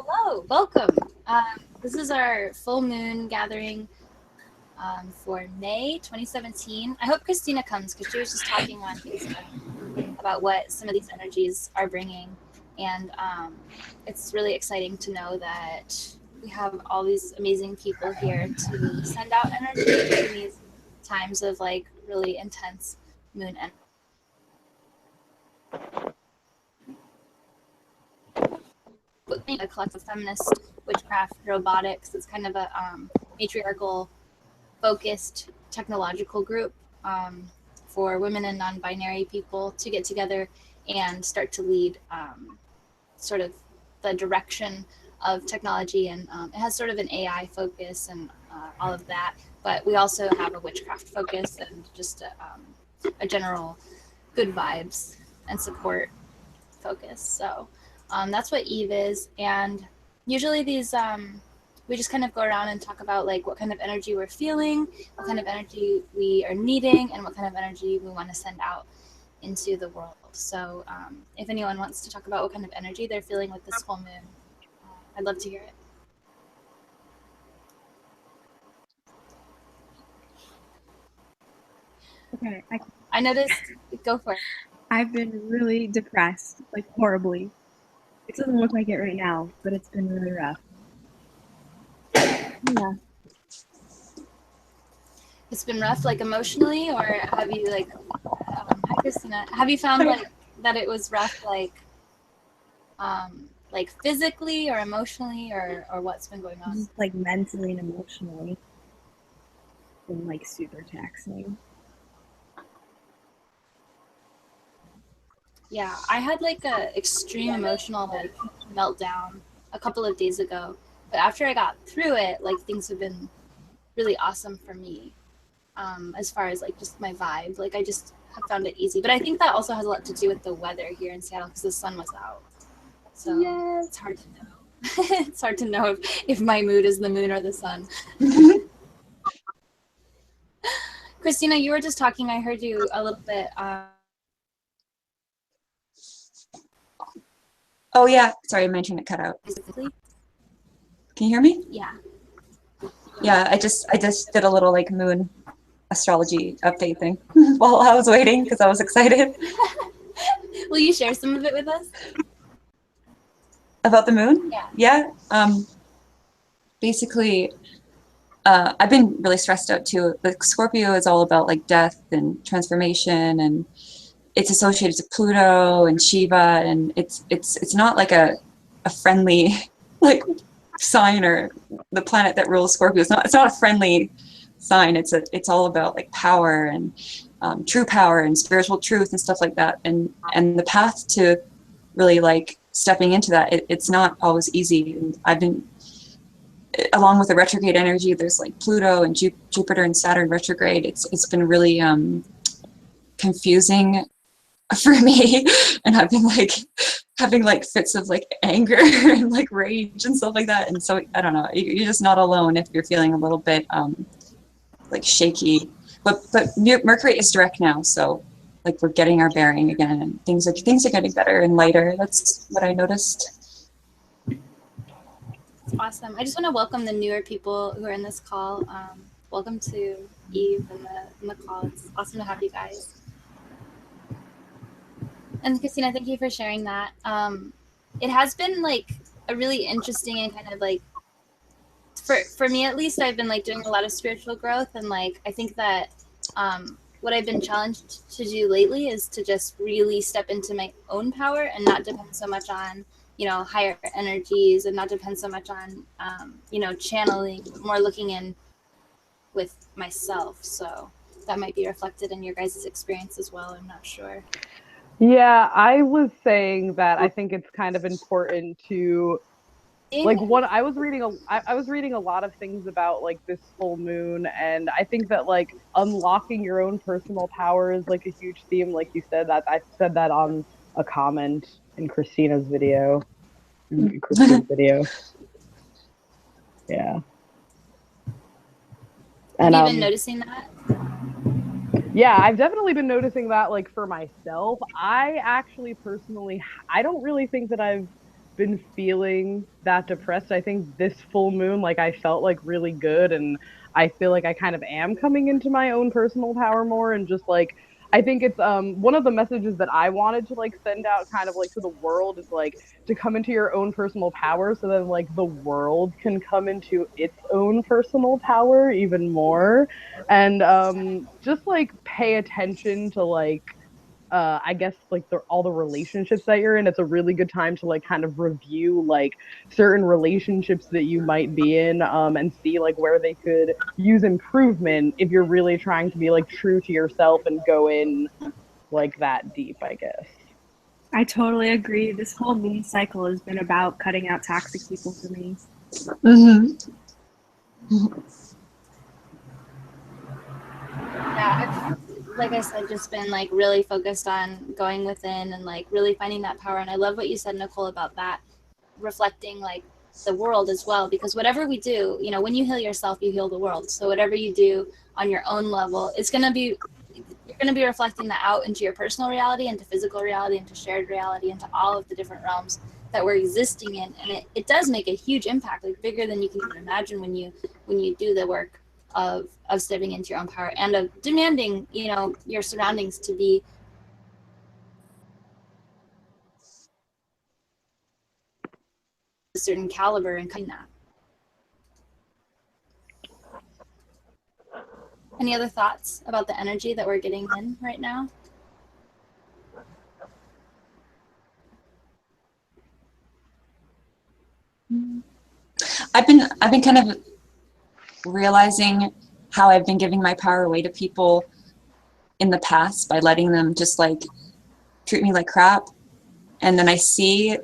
Hello, welcome. This is our full moon gathering for May 2017. I hope Christina comes because she was just talking on Facebook about what some of these energies are bringing. And it's really exciting to know that we have all these amazing people here to send out energy in these times of like really intense moon energy. A collective feminist witchcraft robotics. It's kind of a matriarchal focused technological group for women and non-binary people to get together and start to lead sort of the direction of technology. And it has sort of an AI focus and all of that. But we also have a witchcraft focus and just a general good vibes and support focus. So that's what Eve is. And usually these we just kind of go around and talk about like what kind of energy we're feeling, what kind of energy we are needing, and what kind of energy we want to send out into the world. So if anyone wants to talk about what kind of energy they're feeling with this full moon, I'd love to hear it. Okay, I noticed. Go for it. I've been really depressed, like horribly. It doesn't look like it right now, but it's been really rough. Yeah. It's been rough, like emotionally, or have you like, hi Christina, have you found like that it was rough, like physically or emotionally, or what's been going on? Just like mentally and emotionally. It's been like super taxing. Yeah, I had like a extreme emotional like meltdown a couple of days ago, but after I got through it, like things have been really awesome for me. As far as like just my vibe, like I just have found it easy. But I think that also has a lot to do with the weather here in Seattle because the sun was out, so Yes. it's hard to know. It's hard to know if my mood is the moon or the sun. Christina, you were just talking. I heard you a little bit. Oh yeah, sorry, my internet cut out. Physically? Can you hear me? Yeah. Yeah, I just did a little like moon astrology update thing while I was waiting because I was excited. Will you share some of it with us? About the moon? Yeah. Yeah. Basically, I've been really stressed out too. The Scorpio is all about like death and transformation, and it's associated to Pluto and Shiva, and it's not like a friendly like sign or the planet that rules Scorpio. It's not a friendly sign. It's all about like power and true power and spiritual truth and stuff like that. And the path to really like stepping into that, it's not always easy. And I've been, along with the retrograde energy, there's like Pluto and Jupiter and Saturn retrograde. It's been really confusing for me, and I've been like having like fits of like anger and like rage and stuff like that. And so I don't know, you're just not alone if you're feeling a little bit like shaky. But Mercury is direct now, so like we're getting our bearing again, and things are getting better and lighter. That's what I noticed. It's awesome. I just want to welcome the newer people who are in this call. Welcome to Eve and the call. It's awesome to have you guys. And Christina, thank you for sharing that. It has been like a really interesting and kind of like for me at least, I've been like doing a lot of spiritual growth, and like I think that what I've been challenged to do lately is to just really step into my own power and not depend so much on higher energies, and not depend so much on channeling, more looking in with myself. So that might be reflected in your guys' experience as well. I'm not sure. Yeah, I was saying that I think it's kind of important to like I was reading a lot of things about like this full moon, and I think that like unlocking your own personal power is like a huge theme. Like you said, that I said that on a comment in Christina's video. Yeah. And have you been noticing that? Yeah, I've definitely been noticing that like for myself. I actually personally, I don't really think that I've been feeling that depressed, I think this full moon, like I felt like really good, and I feel like I kind of am coming into my own personal power more, and just like I think it's one of the messages that I wanted to like send out kind of like to the world is like to come into your own personal power so then like the world can come into its own personal power even more, and just like pay attention to like I guess like all the relationships that you're in. It's a really good time to like kind of review like certain relationships that you might be in, and see like where they could use improvement if you're really trying to be like true to yourself and go in like that deep, I guess. I totally agree. This whole moon cycle has been about cutting out toxic people for me. Yeah, I've, like I said, just been like really focused on going within and like really finding that power. And I love what you said, Nicole, about that, reflecting like the world as well, because whatever we do, you know, when you heal yourself, you heal the world. So whatever you do on your own level, it's going to be, you're going to be reflecting that out into your personal reality, into physical reality, into shared reality, into all of the different realms that we're existing in. And it does make a huge impact, like bigger than you can even imagine when you do the work of stepping into your own power and of demanding, you know, your surroundings to be a certain caliber and cutting that. Any other thoughts about the energy that we're getting in right now? I've been kind of realizing how I've been giving my power away to people in the past by letting them just like treat me like crap. And then I see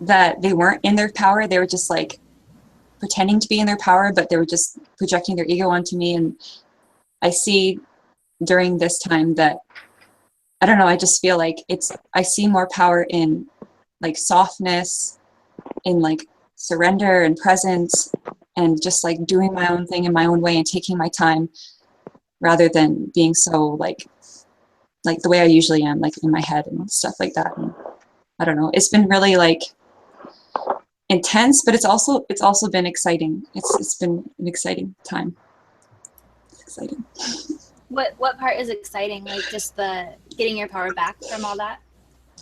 that they weren't in their power. They were just like pretending to be in their power, but they were just projecting their ego onto me. And I see during this time that, I don't know, I just feel like I see more power in like softness, in like surrender and presence, and just like doing my own thing in my own way and taking my time rather than being so like the way I usually am, like in my head and stuff like that. And I don't know, it's been really like intense, but it's also been exciting. It's been an exciting time. It's exciting. What part is exciting? Like just the getting your power back from all that?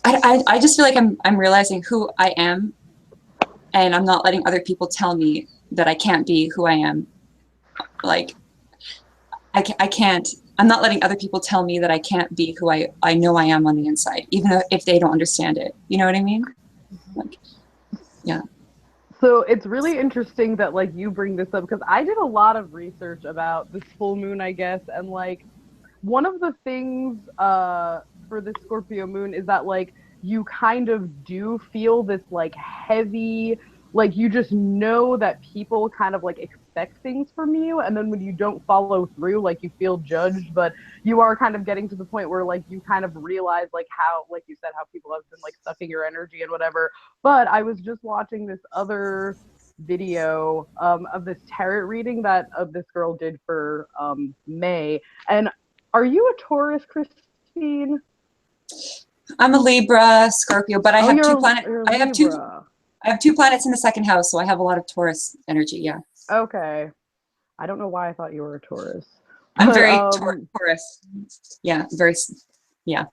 I just feel like I'm realizing who I am, and I'm not letting other people tell me that I can't be who I am. Like I can't, I'm not letting other people tell me that I can't be who I know I am on the inside, even if they don't understand it. You know what I mean? Like, yeah. So it's really interesting that like you bring this up, because I did a lot of research about this full moon, I guess, and like one of the things for the Scorpio moon is that like you kind of do feel this like heavy, like you just know that people kind of like expect things from you, and then when you don't follow through, like you feel judged. But you are kind of getting to the point where like you kind of realize like how, like you said, how people have been like sucking your energy and whatever. But I was just watching this other video of this tarot reading that this girl did for May. And are you a Taurus, Christine? I'm a Libra, Scorpio, but I have two planets. I have two planets in the second house, so I have a lot of Taurus energy. Yeah. Okay. I don't know why I thought you were a Taurus. I'm very Taurus. Yeah, very. Yeah.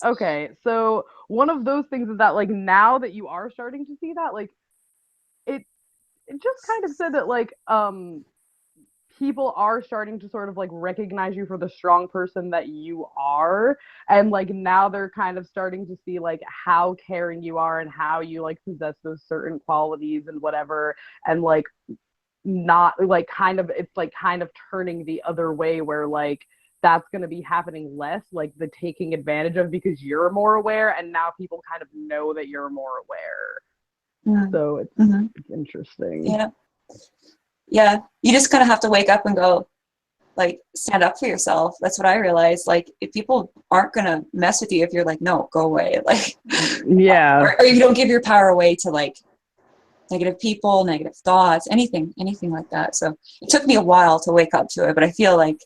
Okay, so one of those things is that like now that you are starting to see that, like it just kind of said that like people are starting to sort of like recognize you for the strong person that you are, and like now they're kind of starting to see like how caring you are and how you like possess those certain qualities and whatever, and like not like kind of, it's like kind of turning the other way where like that's going to be happening less, like the taking advantage of, because you're more aware, and now people kind of know that you're more aware. So it's interesting. Yeah. Yeah, you just kind of have to wake up and go, like, stand up for yourself. That's what I realized. Like, if people aren't gonna mess with you, if you're like, no, go away, like, yeah, or you don't give your power away to like negative people, negative thoughts, anything like that. So it took me a while to wake up to it, but I feel like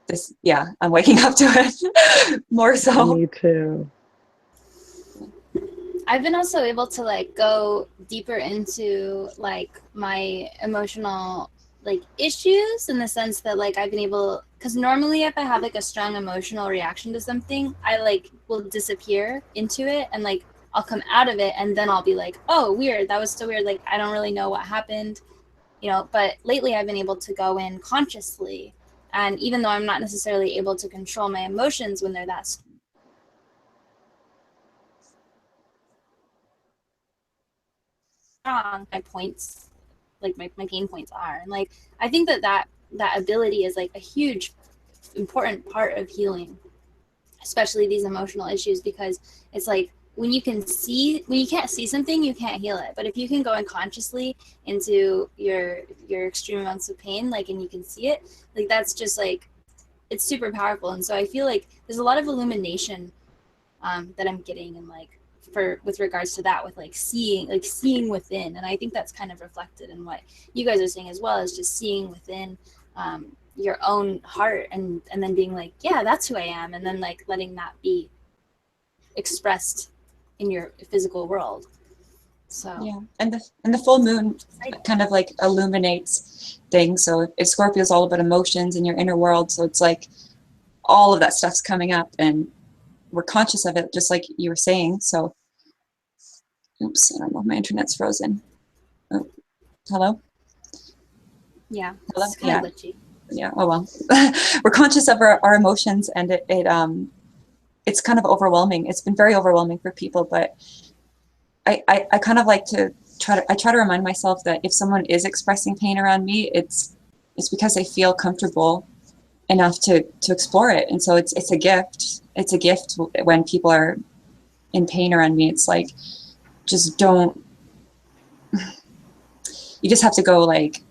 this, yeah, I'm waking up to it more so. Me too. I've been also able to like go deeper into like my emotional like issues, in the sense that like I've been able, because normally if I have like a strong emotional reaction to something, I like will disappear into it, and like I'll come out of it, and then I'll be like, oh, weird, that was so weird, like I don't really know what happened, you know. But lately I've been able to go in consciously, and even though I'm not necessarily able to control my emotions when they're that strong, my points, like my pain points are, and like I think that ability is like a huge important part of healing, especially these emotional issues, because it's like when you can't see something, you can't heal it. But if you can go in consciously into your extreme amounts of pain, like, and you can see it, like that's just like, it's super powerful. And so I feel like there's a lot of illumination that I'm getting, and like with regards to that, with like seeing within. And I think that's kind of reflected in what you guys are saying as well, as just seeing within your own heart, and then being like, yeah, that's who I am, and then like letting that be expressed in your physical world. So Yeah, and the full moon kind of like illuminates things. So if Scorpio is all about emotions and your inner world, so it's like all of that stuff's coming up, and we're conscious of it, just like you were saying. So, oops, I don't know, my internet's frozen. Oh, hello? yeah, Hello? it's kind of glitchy. Yeah, oh well. We're conscious of our emotions, and it's kind of overwhelming. It's been very overwhelming for people, but I kind of like to try to remind myself that if someone is expressing pain around me, it's because they feel comfortable enough to explore it. And so it's a gift. It's a gift when people are in pain around me. It's like, just don't, you just have to go like,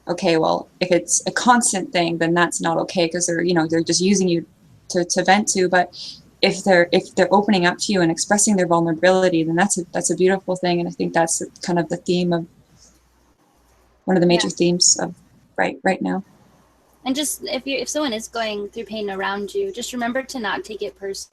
okay, well, if it's a constant thing, then that's not okay, because they're just using you to vent to. But if they're opening up to you and expressing their vulnerability, then that's a beautiful thing. And I think that's kind of the theme of one of the major themes of right now. And just if someone is going through pain around you, just remember to not take it personally.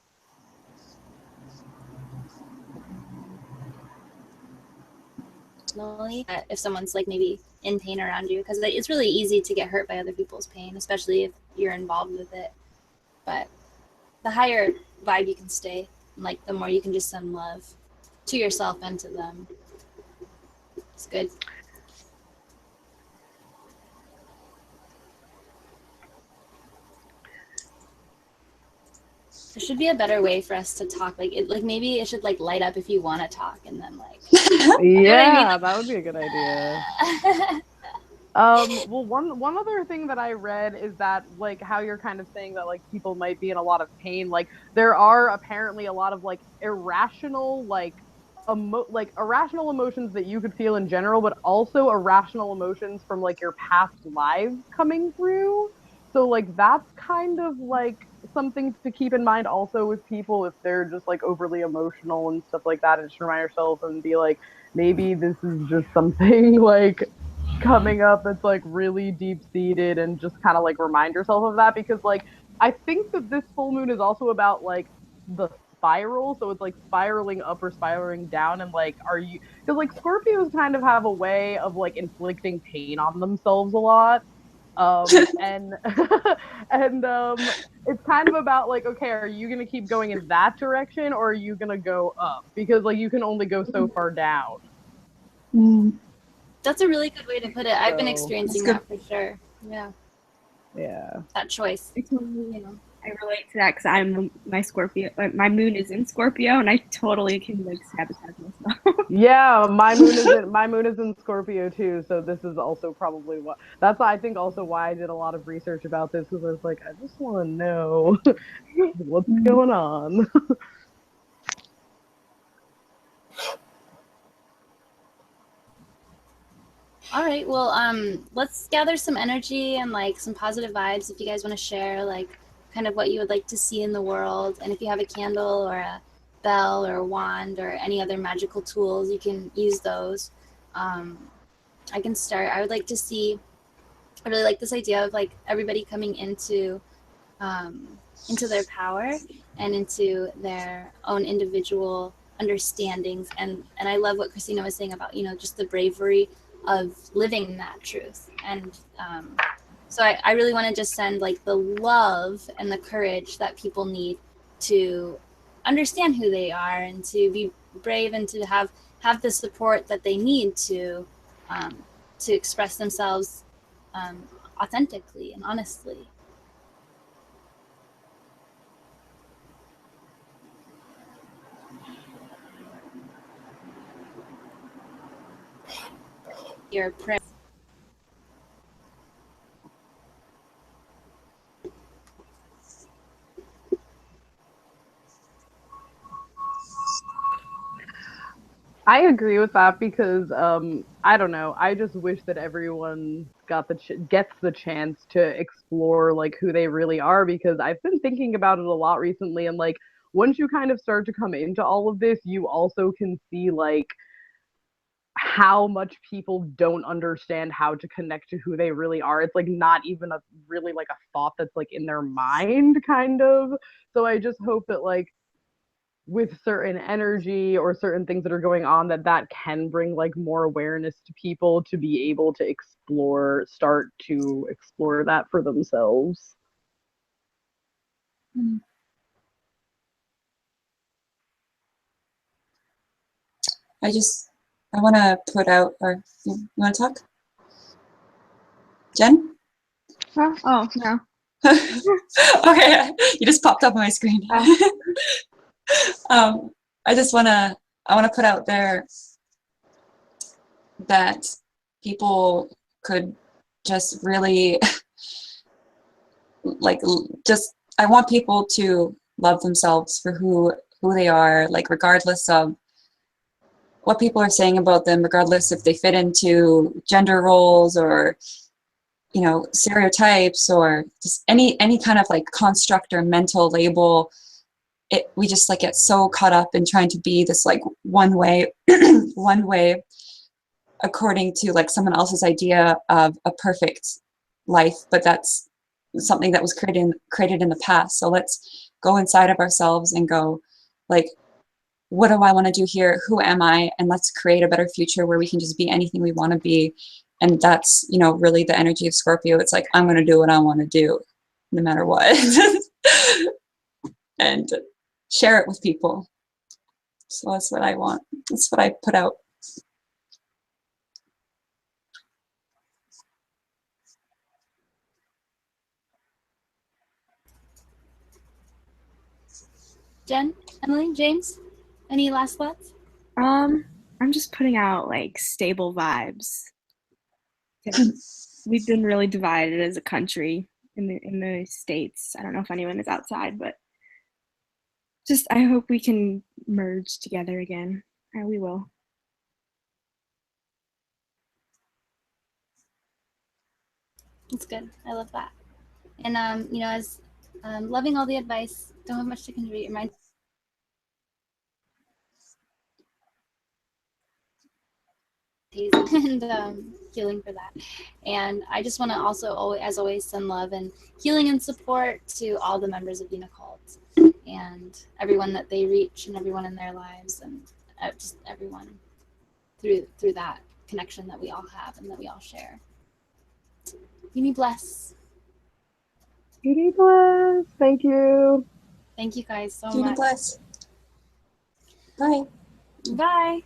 If someone's like maybe in pain around you, because it's really easy to get hurt by other people's pain, especially if you're involved with it. But the higher vibe you can stay, like the more you can just send love to yourself and to them. It's good. There should be a better way for us to talk. Like maybe it should like light up if you want to talk, and then like. Yeah, that would be a good idea. Well, one other thing that I read is that like how you're kind of saying that like people might be in a lot of pain. Like there are apparently a lot of like irrational irrational emotions that you could feel in general, but also irrational emotions from like your past lives coming through. So like that's kind of like something to keep in mind also with people if they're just like overly emotional and stuff like that, and just remind yourself and be like, maybe this is just something like coming up that's like really deep seated, and just kind of like remind yourself of that, because like I think that this full moon is also about like the spiral, so it's like spiraling up or spiraling down, and like because like Scorpios kind of have a way of like inflicting pain on themselves a lot. And it's kind of about like, okay, are you gonna keep going in that direction, or are you gonna go up? Because like you can only go so far down. That's a really good way to put it. I've been experiencing that for sure. Yeah. That choice. I relate to that because my Scorpio. My moon is in Scorpio, and I totally can like sabotage myself. Yeah, my moon is in Scorpio too. So this is also probably I think also why I did a lot of research about this, because I was like, I just want to know what's going on. All right, well, let's gather some energy and like some positive vibes. If you guys want to share like kind of what you would like to see in the world, and if you have a candle or a bell or a wand or any other magical tools, you can use those. I can start. I really like this idea of like everybody coming into their power and into their own individual understandings. And I love what Christina was saying about, just the bravery of living that truth. And so I really want to just send like the love and the courage that people need to understand who they are and to be brave and to have the support that they need to express themselves authentically and honestly. Your prayer. I agree with that because I don't know. I just wish that everyone gets the chance to explore like who they really are, because I've been thinking about it a lot recently, and like once you kind of start to come into all of this, you also can see like how much people don't understand how to connect to who they really are. It's like not even a really like a thought that's like in their mind kind of. So I just hope that like with certain energy or certain things that are going on, that can bring like more awareness to people to be able to start to explore that for themselves. I want to put out, or you want to talk? Jen? Huh? Oh, no. Okay, you just popped up on my screen. I want to put out there that people could just really I want people to love themselves for who they are, like regardless of what people are saying about them, regardless if they fit into gender roles or stereotypes or just any kind of like construct or mental label. We just like get so caught up in trying to be this like one way according to like someone else's idea of a perfect life, but that's something that was created in the past. So let's go inside of ourselves and go like, what do I want to do here? Who am I? And let's create a better future where we can just be anything we want to be. And that's, really the energy of Scorpio. It's like, I'm going to do what I want to do no matter what. And share it with people. So that's what I want. That's what I put out. Jen, Emily, James, any last thoughts? I'm just putting out like stable vibes. We've been really divided as a country in the States. I don't know if anyone is outside, but just I hope we can merge together again. We will. That's good. I love that. And as loving all the advice, don't have much to contribute. Your mind and healing for that. And I just want to also, as always, send love and healing and support to all the members of Unicult and everyone that they reach and everyone in their lives, and just everyone through that connection that we all have and that we all share. Uni bless. Uni bless. Thank you. Thank you guys so Uni much. bless. Bye. Bye.